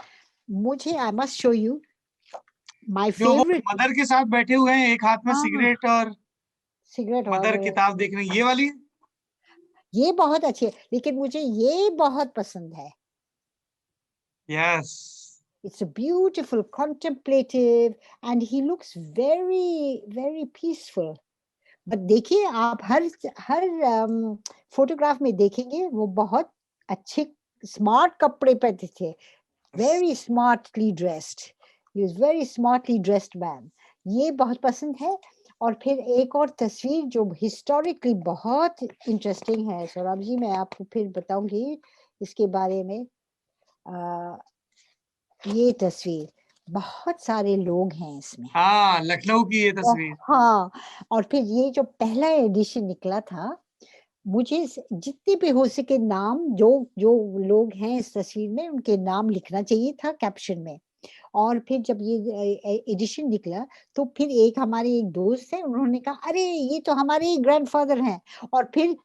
मुझे I must show you my
जो वो
फेवरेट।
मदर के साथ बैठे हुए हैं, एक हाथ में
हाँ हाँ,
सिगरेट और
सिगरेट
मदर
और
किताब देख रही हैं, ये वाली?
ये बहुत अच्छी है, लेकिन मुझे ये बहुत पसंद है।
Yes.
It's a beautiful, contemplative, and he looks very, very peaceful. But देखिए आप हर फोटोग्राफ में देखेंगे वो बहुत अच्छे स्मार्ट कपड़े पहनते थे, very smartly dressed, he was very smartly dressed man. ये बहुत पसंद है। और फिर एक और तस्वीर जो हिस्टोरिकली बहुत इंटरेस्टिंग है सौरभ जी, मैं आपको फिर बताऊंगी इसके बारे में। ये तस्वीर, बहुत सारे लोग हैं इसमें।
हाँ, लखनऊ की ये तस्वीर।
हाँ, और फिर ये जो पहला एडिशन निकला था, मुझे जितने भी हो सके नाम जो जो लोग हैं इस तस्वीर में उनके नाम लिखना चाहिए था कैप्शन में। और फिर जब ये एडिशन निकला तो फिर एक हमारे एक दोस्त है, उन्होंने कहा अरे ये तो हमारे ग्रैंडफादर हैं। और फिर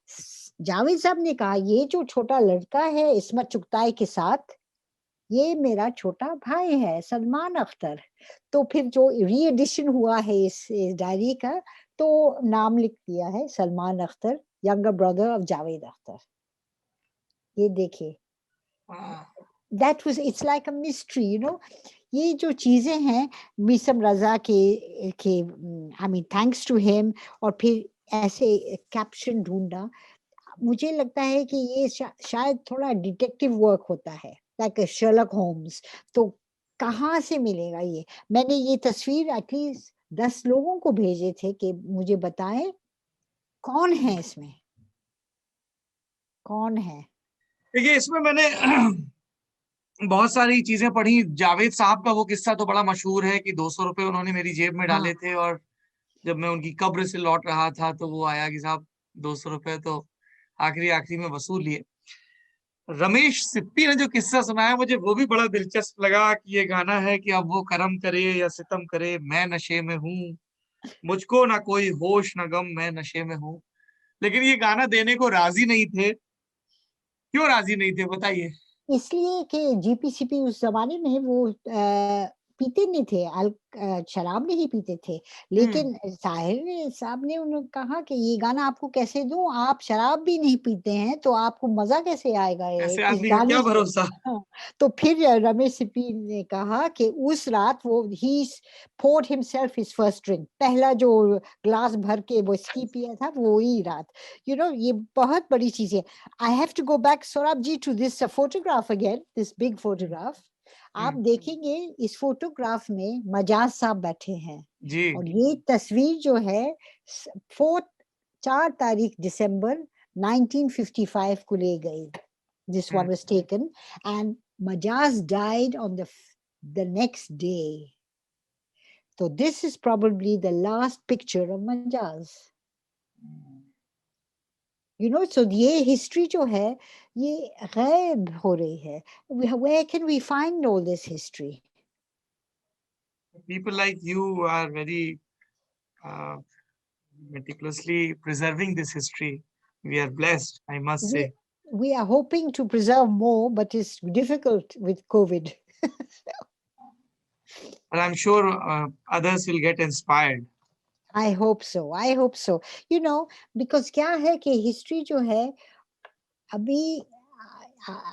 जावेद साहब ने कहा ये जो छोटा लड़का है इस्मत चुगताई के साथ, ये मेरा छोटा भाई है सलमान अख्तर। तो फिर जो री एडिशन हुआ है इस डायरी का, तो नाम लिख दिया है Salman Akhtar, younger brother of Javed Akhtar. ये देखिए, that was, it's like a mystery, you know. ये जो चीजें हैं मीसम रजा के I mean thanks to him. और फिर ऐसे कैप्शन ढूंढना, मुझे लगता है कि ये शायद थोड़ा डिटेक्टिव वर्क होता है, लाइक शर्लक होम्स। तो कहाँ से मिलेगा ये? मैंने ये तस्वीर एटलीस्ट 10 लोगों को भेजे थे कि मुझे बताएं कौन है इसमें, कौन है।
देखिए, इसमें मैंने बहुत सारी चीजें पढ़ी। जावेद साहब का वो किस्सा तो बड़ा मशहूर है कि 200 रुपए उन्होंने मेरी जेब में
हाँ,
डाले थे, और जब मैं उनकी कब्र से लौट रहा था तो वो आया कि साहब 200 रुपए तो आखिरी आखिरी में वसूल लिए। रमेश सिप्पी ने जो किस्सा सुनाया मुझे वो भी बड़ा दिलचस्प लगा कि ये गाना है कि अब वो करम करे या सितम करे, मैं नशे में हूँ, मुझको ना कोई होश ना गम, मैं नशे में हूँ। लेकिन ये गाना देने को राजी नहीं थे। क्यों राजी नहीं थे बताइए?
इसलिए कि जीपीसीपी उस जमाने में वो पीते नहीं थे, शराब नहीं पीते थे, लेकिन साहिर साहब ने उन्हें कहा कि ये गाना आपको कैसे दूं, आप शराब भी नहीं पीते हैं तो आपको मजा कैसे आएगा
ऐसे
इस
आदमी का
गाने
क्या
से।
भरोसा।
हाँ, तो फिर रमेश सिप्पी ने कहा कि उस रात वो ही poured himself his first drink, पहला जो ग्लास भर के विस्की पिया था वो ही रात। ये बहुत बड़ी चीज है। I have to go back, Saurabh ji, to this photograph again, this big photograph. आप देखेंगे इस फोटोग्राफ में मजाज साहब बैठे हैं
जी
और ये तस्वीर जो है 4 तारीख दिसंबर 1955 को ले गई। This one was taken and Majaz died on the next day. So this is probably the last picture of Majaz. So ये history जो है ये गायब हो रही है। Where can we find all this history?
people like you are very meticulously preserving this history. We are blessed, I must say.
We are hoping to preserve more, but it's difficult with COVID.
But I'm sure others will get inspired.
I hope so. I hope so. Because क्या है कि history जो है अभी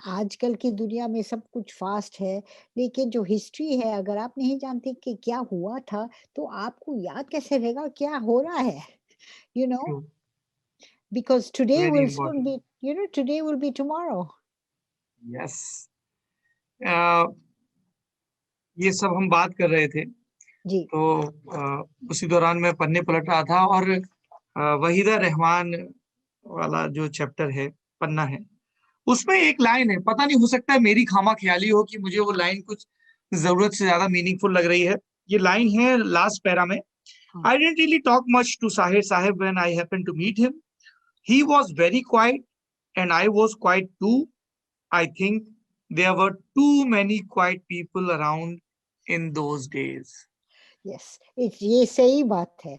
आजकल की दुनिया में सब कुछ फास्ट है, लेकिन जो हिस्ट्री है अगर आप नहीं जानते कि क्या हुआ था तो आपको याद कैसे रहेगा क्या हो रहा है। you know
True.
because today
Very
will soon
important.
be today will be tomorrow.
Yes. ये सब हम बात कर रहे थे
जी
तो उसी दौरान मैं पन्ने पलट रहा था और वहीदा रहमान वाला जो चैप्टर है, पन्ना है, उसमें एक लाइन है, पता नहीं हो सकता है मेरी खामा ख्याली हो कि मुझे वो लाइन कुछ जरूरत से ज्यादा मीनिंगफुल लग रही है। ये लाइन है लास्ट पैरा में, I didn't really talk much to Sahir Sahib when I happened to meet him. He was very quiet and I was quiet too. I think there were too many quiet people around in those days.
yes ये सही बात है।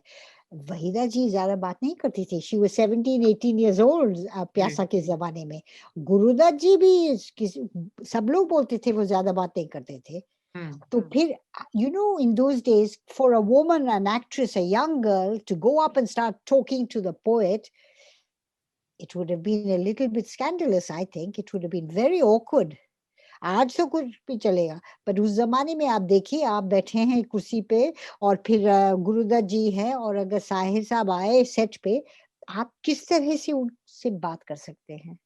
वहीदा जी ज्यादा बात नहीं करती थी। शी वाज 17-18 years old प्यासा के जमाने में। गुरुदत्त जी भी सब लोग बोलते थे वो ज्यादा बात नहीं करते थे। तो फिर in those days for a woman, an actress, a young girl to go up and start talking to the poet, it would have been a little bit scandalous. I think it would have been very awkward. आज तो कुछ भी चलेगा, पर उस जमाने में आप देखिए, आप बैठे हैं कुर्सी पे और फिर गुरुदत्त जी हैं और अगर साहिर साहब आए सेट पे, आप किस तरह से उनसे बात कर सकते हैं।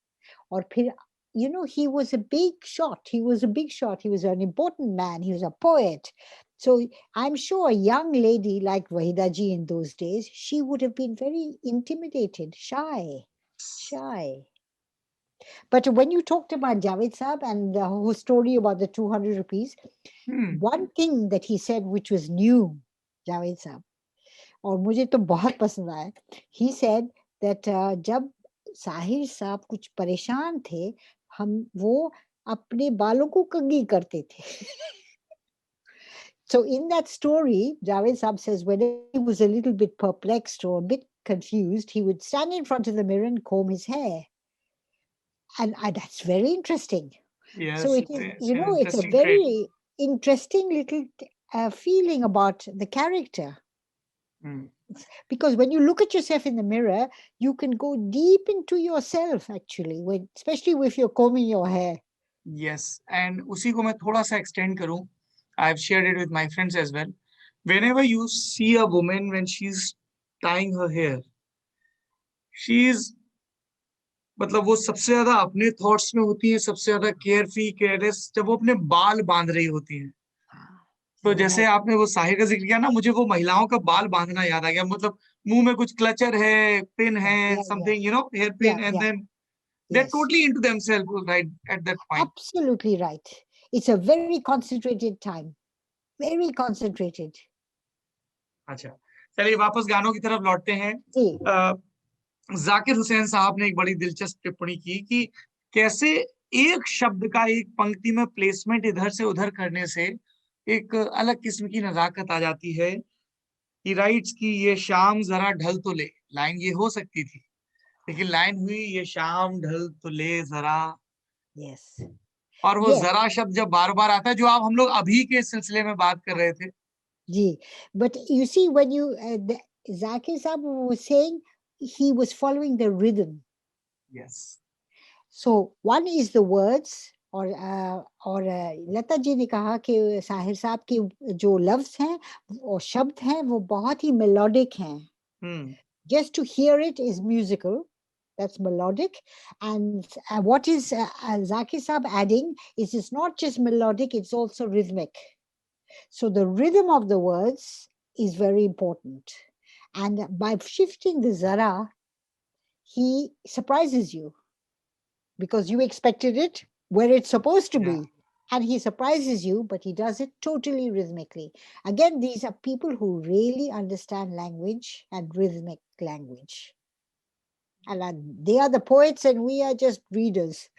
और फिर he was a big shot. He was a big shot. He was an important man. He was a poet. So I'm sure a young lady like Wahida ji in those days, she would have been very intimidated, shy. But when you talked about Javed Saab and the whole story about the 200 rupees, one thing that he said which was new, Javed Saab, और मुझे तो बहुत पसंद आया, he said that जब साहिर साहब कुछ परेशान थे, वो अपने बालों को कंघी करते थे। So in that story, Javed Saab says when he was a little bit perplexed or a bit confused, he would stand in front of the mirror and comb his hair. And that's very interesting.
Yes,
So it is,
it's an
it's a
interesting trait.
very interesting little feeling about the character. Because when you look at yourself in the mirror, you can go deep into yourself actually, especially if you're combing your hair.
Yes, and उसी को मैं थोड़ा सा extend करूं. I've shared it with my friends as well. Whenever you see a woman when she's tying her hair, she's मतलब वो सबसे ज्यादा अपने थॉट्स में होती है, सबसे ज्यादा केयरफ्री केयरलेस जब वो अपने बाल बांध रही होती हैं। तो जैसे आपने वो साहिर का जिक्र किया ना, मुझे वो महिलाओं का बाल बांधना याद आ गया। मतलब मुंह में कुछ क्लचर है, पिन है, something hair pin, and then they're totally into themselves right at that point.
Absolutely right. It's a very concentrated time. Very concentrated.
अच्छा, चलिए वापस गानों की तरफ लौटते हैं। जाकिर हुसैन साहब ने एक बड़ी दिलचस्प टिप्पणी की कि कैसे एक शब्द का एक पंक्ति में प्लेसमेंट इधर से उधर करने से एक अलग किस्म की नजाकत आ जाती है। ही राइट्स की ये शाम जरा ढल तो ले, लाइन ये हो सकती थी, लेकिन लाइन हुई ये शाम ढल तो ले जरा।
Yes.
और वो
Yes,
जरा शब्द जब बार बार आता है, जो आप हम लोग अभी के सिलसिले में बात कर रहे थे।
ji. But you see, when Zakir Saab was saying he was following the rhythm.
Yes,
So one is the words, और लता जी ने कहा कि साहिर साहब के जो लफ्ज हैं और शब्द हैं वो बहुत ही मेलोडिक हैं. Just to hear it is musical. That's melodic. And what is Zakir Saab adding is it's not just melodic, it's also rhythmic. So the rhythm of the words is very important. And by shifting the zara, he surprises you because you expected it where it's supposed to
Yeah.
be. And he surprises you, but he does it totally rhythmically. Again, these are people who really understand language and rhythmic language. And they are the poets and we are just readers.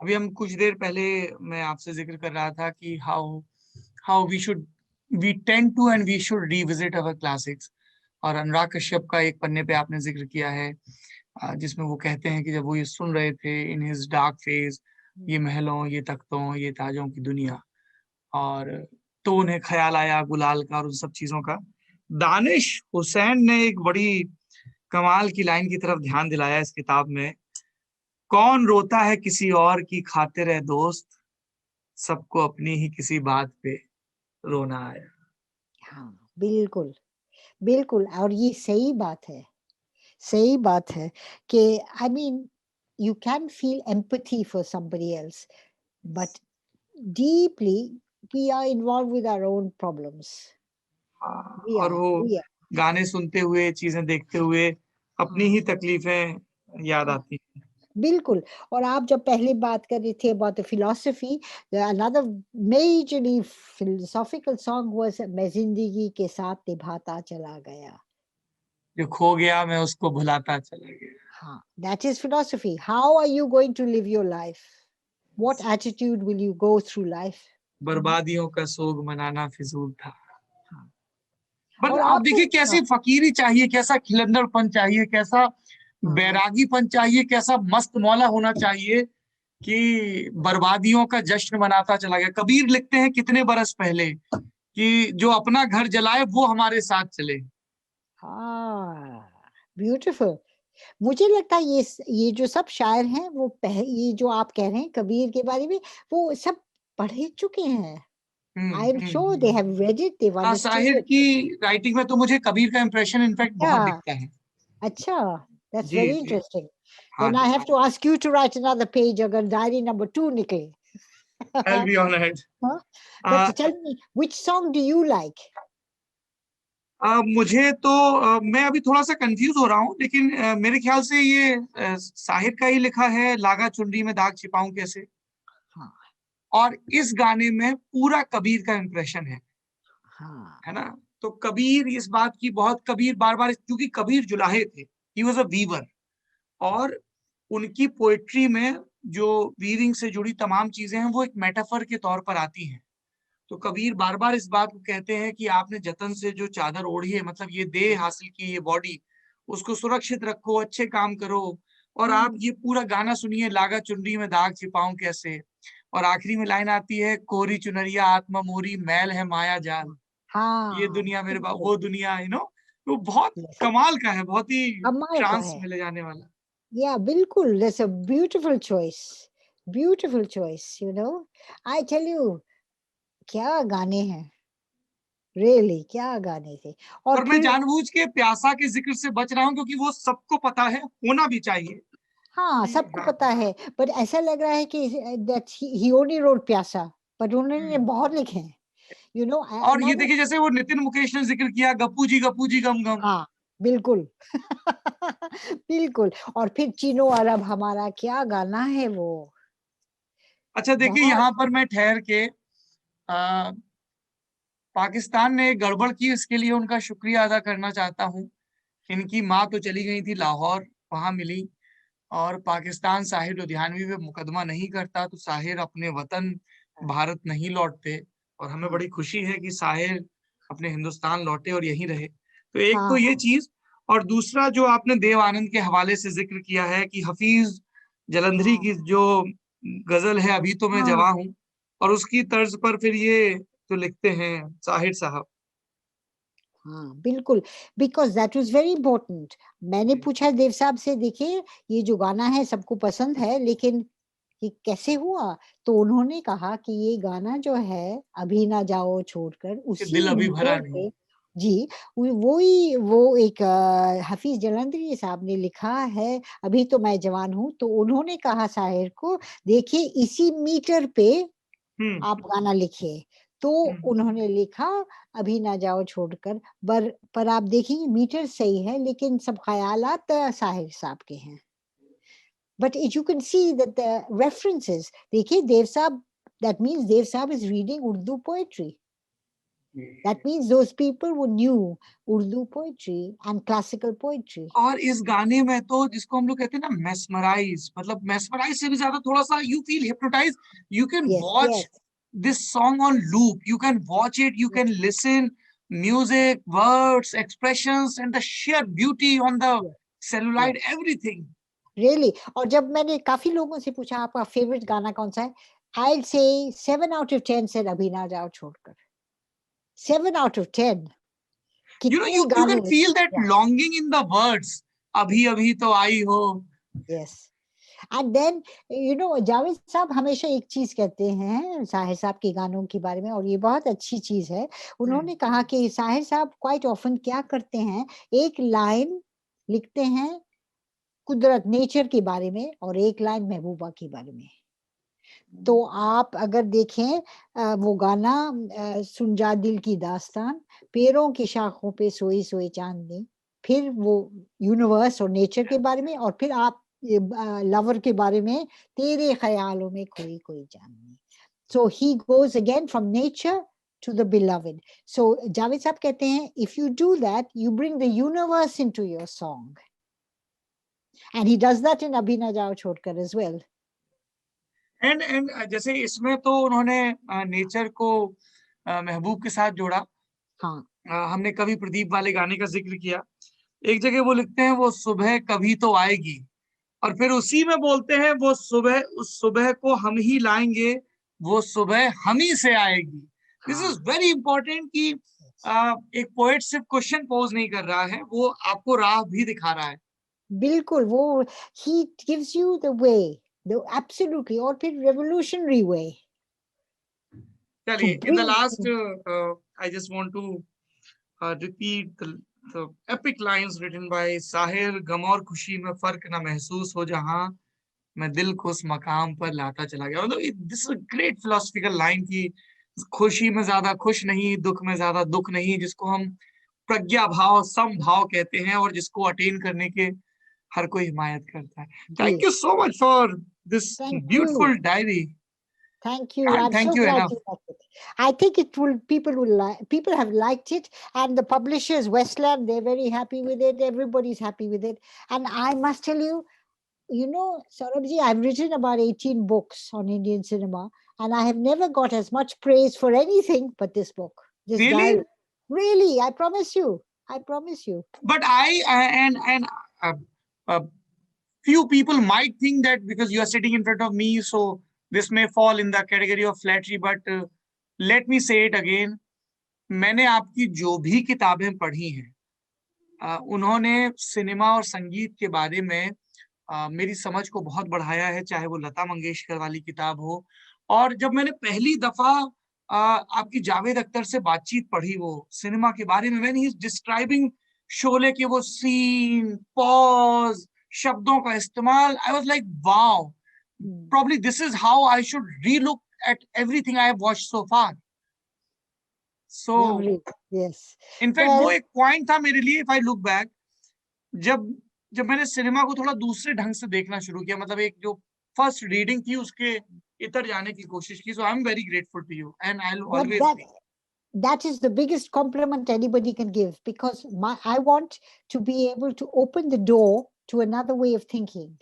अभी हम कुछ देर पहले मैं आपसे जिक्र कर रहा था कि how we tend to and we should revisit our classics. और अनुराग कश्यप का एक पन्ने पे आपने जिक्र किया है, जिसमें वो कहते हैं कि जब वो ये सुन रहे थे इन हिज डार्क फेज, ये महलों, ये तख्तों, ये ताजों की दुनिया, और तो उन्हें ख्याल आया गुलाल का और उन सब चीजों का। दानिश हुसैन ने एक बड़ी कमाल की लाइन की तरफ ध्यान दिलाया इस किताब में, कौन रोता है किसी और की खातिर है दोस्त, सबको अपनी ही किसी बात पे रोना आया।
हाँ, बिल्कुल बिल्कुल, और ये सही बात है, सही बात है कि I mean you can feel empathy for somebody else, but deeply we are involved with our own problems. We
और
are,
वो
we are.
गाने सुनते हुए, चीजें देखते हुए अपनी
हाँ,
ही तकलीफें याद
हाँ,
आती हैं।
बिल्कुल। और आप जब पहले बात कर रहे थे about the philosophy, another majorly philosophical song was मैं जिंदगी के साथ निभाता चला गया.
जो खो गया मैं उसको भुलाता चला गया।
हाँ, that is philosophy. How are you going to live your life? What attitude will you go through life?
बर्बादियों का सोग मनाना फिजूल था।
हाँ,
बट
और
आप
आपको
देखिए कैसी फकीरी चाहिए, कैसा खिलंदड़पन चाहिए, कैसा
हाँ,
बैरागीपन चाहिए, कैसा मस्त मौला होना चाहिए कि बर्बादियों का जश्न मनाता चला गया। कबीर लिखते हैं कितने बरस पहले कि जो अपना घर जलाए वो हमारे साथ चले।
हाँ, ब्यूटीफुल। मुझे लगता है ये जो सब शायर हैं वो ये जो आप कह रहे हैं कबीर के बारे में, वो सब पढ़ चुके हैं. I am sure they have read it, they have
हाँ,
अंडरस्टूड
साहिर
इट.
की राइटिंग में तो मुझे कबीर का इम्प्रेशन इनफैक्ट
अच्छा,
बहुत दिखता है।
अच्छा, that's
जी
very
जी।
interesting.
हाँ
Then I
जी,
have to ask you to write another page अगर डायरी नंबर 2 निकले.
I'll be honored।
Huh? But tell me, which song do you like?
मुझे तो मैं अभी थोड़ा सा कंफ्यूज हो रहा हूँ, लेकिन मेरे ख्याल से ये साहिर का ही लिखा है, लागा चुनरी में दाग छिपाऊं कैसे।
हाँ,
और इस गाने में पूरा कबीर का इम्प्रेशन
हाँ,
है ना। तो कबीर इस बात की बहुत, कबीर बार बार, क्योंकि कबीर जुलाहे थे, ही वाज अ वीवर, और उनकी पोएट्री में जो वीविंग से जुड़ी तमाम चीजें हैं वो एक मेटाफर के तौर पर आती हैं। तो कबीर बार बार इस बात को कहते हैं कि आपने जतन से जो चादर ओढ़ी है, मतलब ये देह हासिल की, ये बॉडी, उसको सुरक्षित रखो, अच्छे काम करो। और आप ये पूरा गाना सुनिए, लागा चुनरी में दाग छिपाऊं कैसे, और आखिरी में लाइन आती है, कोरी चुनरिया आत्मा मोरी मैल है माया जाल, ये
हाँ,
दुनिया मेरे बाप,
बिल्कुल.
वो दुनिया, वो बहुत
Yes.
कमाल का है, बहुत ही
कमाल का
ट्रांस
है.
में ले जाने वाला।
Yeah, बिल्कुल. That's a beautiful choice. Beautiful choice, you know. I tell you, क्या गाने हैं. Really, क्या गाने थे. और
और मैं
फिर
जानबूझ के प्यासा के जिक्र से बच रहा हूँ, क्योंकि वो सबको पता है, होना भी चाहिए।
हाँ, सबको
हाँ,
पता है. बट ऐसा लग रहा है कि that he only wrote प्यासा, but उन्होंने बहुत लिखे हैं. You know,
और ये
another.
देखिए जैसे वो नितिन मुकेश ने जिक्र किया, गप्पू जी गम गम।
हाँ, बिल्कुल. बिल्कुल. और फिर चीनो अरब हमारा क्या गाना है वो.
अच्छा देखिए,
बहुत.
यहाँ पर मैं ठहर के पाकिस्तान ने एक गड़बड़ की, इसके लिए उनका शुक्रिया अदा करना चाहता हूँ। इनकी माँ तो चली गई थी लाहौर, वहां मिली, और पाकिस्तान साहिर लुधियानवी पे मुकदमा नहीं करता तो साहिर अपने वतन भारत नहीं लौटते, और हमें
हाँ,
बड़ी खुशी है कि साहिर अपने हिंदुस्तान लौटे और यहीं रहे। तो एक तो
हाँ,
ये चीज, और दूसरा जो आपने देव आनंद के हवाले से जिक्र किया है कि हफीज जलंधरी
हाँ,
की जो गजल है अभी तो मैं
हाँ
जवां हूँ, और उसकी तर्ज पर फिर ये जो लिखते हैं साहिर साहब।
हाँ बिल्कुल, because that was very important. मैंने पूछा देव साहब से, देखिए ये जो गाना है सबको पसंद है, लेकिन ये कैसे हुआ? तो उन्होंने कहा कि ये गाना जो है अभी ना जाओ छोड़कर,
कि
उसी
दिल अभी भरा
मीटर
नहीं।
पे, जी, वो एक हफीज जलंधरी साहब ने लिखा है, अभी तो मैं जवान हूँ। तो उन्होंने कहा शायर को, देखिए इसी मीटर पे
हम्म
आप गाना लिखिए। तो
हम्म।
उन्होंने लिखा अभी ना जाओ छोड़कर। पर आप देखेंगे मीटर सही है, लेकिन सब ख्यालात साहिर साहब के हैं। But you can see that the references, देखिए देव साहब, that means Dev Saab is reading Urdu poetry. That means those people who knew Urdu poetry and classical poetry.
और इस गाने में तो जिसको हम लोग कहते हैं ना मेस्मराइज, मतलब मेस्मराइज से भी ज्यादा थोड़ा सा you feel hypnotize. You can
Yes,
watch
yes,
this song on loop, you can watch it, you
yes,
can listen music, words, expressions and the share beauty on the
yes, yes.
Celluloid, everything.
Really. और जब मैंने काफी लोगों से पूछा आपका फेवरेट गाना कौन सा है, I'll say 7 out of 10 said अभी ना जाओ छोड़कर। 7 out of 10।
यू नो,
कितने
यू कैन
गाने।
Feel that
Yeah,
longing in the words, अभी अभी तो आई हो।
yes. एंड देन जावेद साहब हमेशा एक चीज कहते हैं साहिर साहब के गानों के बारे में, और ये बहुत अच्छी चीज है। उन्होंने कहा कि साहिर साहब क्वाइट ऑफन क्या करते हैं, एक लाइन लिखते हैं कुदरत, नेचर के बारे में, और एक लाइन महबूबा के बारे में। तो आप अगर देखें वो गाना सुन जा दिल की दास्तान, पैरों की शाखों पे सोई सोई चांदनी, फिर वो यूनिवर्स और नेचर के बारे में, और फिर आप लवर के बारे में, तेरे ख्यालों में खोई कोई चांदनी। So he goes again from nature to the beloved. So Javed Saab कहते हैं, if you do that, you bring the universe into your song. And he does that in Abhi Na Jao Chhodkar as well.
And जैसे इसमें तो उन्होंने नेचर को महबूब के साथ जोड़ा।
हाँ,
हमने कभी प्रदीप वाले गाने का जिक्र किया। एक जगह वो लिखते हैं वो सुबह कभी तो आएगी, और फिर उसी में बोलते हैं वो सुबह, उस सुबह को हम ही लाएंगे, वो सुबह हम ही से आएगी। दिस
हाँ,
इज वेरी इंपॉर्टेंट कि एक पोएट सिर्फ क्वेश्चन पोज नहीं कर रहा है, वो आपको राह भी दिखा रहा है।
बिल्कुल वो, he gives you the way, the absolutely, और फिर revolutionary way to
चलिए, in the
bring,
last I just want to repeat the epic lines written by Sahir, गम और खुशी में फर्क ना महसूस हो जहां, मैं दिल को उस मकाम पर लाता चला गया। मतलब this is great philosophical line की, खुशी में ज्यादा खुश नहीं, दुख में ज्यादा दुख नहीं, जिसको हम प्रज्ञा भाव, सम भाव कहते हैं, और जिसको अटेन करने के हर कोई हिमायत करता है। थैंक
जी,
you so much for this
thank you,
beautiful diary.
thank you.
Can't
I'm
thank
so
you
glad
enough.
you liked it. I think it will, people have liked it, and the publishers, Westland, they're very happy with it. Everybody's happy with it. And I must tell you, Saurabhji, I've written about 18 books on Indian cinema, and I have never got as much praise for anything but this book, this
Really?
diary. Really, I promise you. I promise you.
But and uh, uh, few people might think that because you are sitting in front of me, so this may fall in the category of flattery, but let me say it again. मैंने आपकी जो भी किताबें पढ़ी हैं, उन्होंने सिनेमा और संगीत के बारे में मेरी समझ को बहुत बढ़ाया है, चाहे वो लता मंगेशकर वाली किताब हो, और जब मैंने पहली दफा आपकी जावेद अख्तर से बातचीत पढ़ी वो सिनेमा के बारे में, when he is describing Sholay के वो सीन, पॉज, शब्दों का इस्तेमाल, I was like wow, probably this is how I should relook at everything I have watched so far. So
Lovely. Yes.
In fact वो
Well,
एक पॉइंट था मेरे लिए, इफ आई लुक बैक, जब जब मैंने सिनेमा को थोड़ा दूसरे ढंग से देखना शुरू किया, मतलब एक जो फर्स्ट रीडिंग थी उसके इतर जाने की कोशिश की। So I am very grateful to you and I will
but
always
that
be.
that is the biggest compliment anybody can give, because I want to be able to open the door to another way of thinking.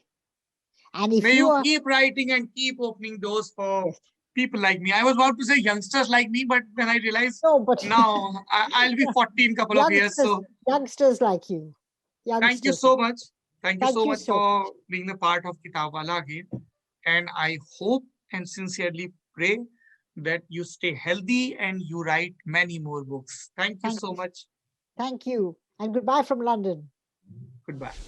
And
May
if you
you
are,
keep writing and keep opening doors for
yes,
people like me. I was about to say youngsters like me, but when I realized
no, but
now I'll be 40 in a couple of years.
youngsters,
So
youngsters like you,
thank you
youngsters.
so much. Thank you
Thank
so
you
much
so much.
for being the part of Kitabwala again. and I hope and sincerely pray that you stay healthy and you write many more books. Thank you so much.
Thank you and goodbye from London.
Goodbye.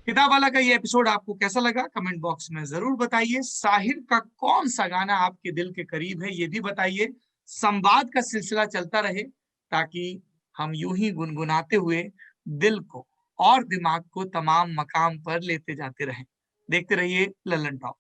किताब वाला का ये एपिसोड आपको कैसा लगा कमेंट बॉक्स में जरूर बताइए। साहिर का कौन सा गाना आपके दिल के करीब है ये भी बताइए। संवाद का सिलसिला चलता रहे ताकि हम यूं ही गुनगुनाते हुए दिल को और दिमाग को तमाम मकाम पर लेते जाते रहें। देखते रहिए लल्लन टॉक।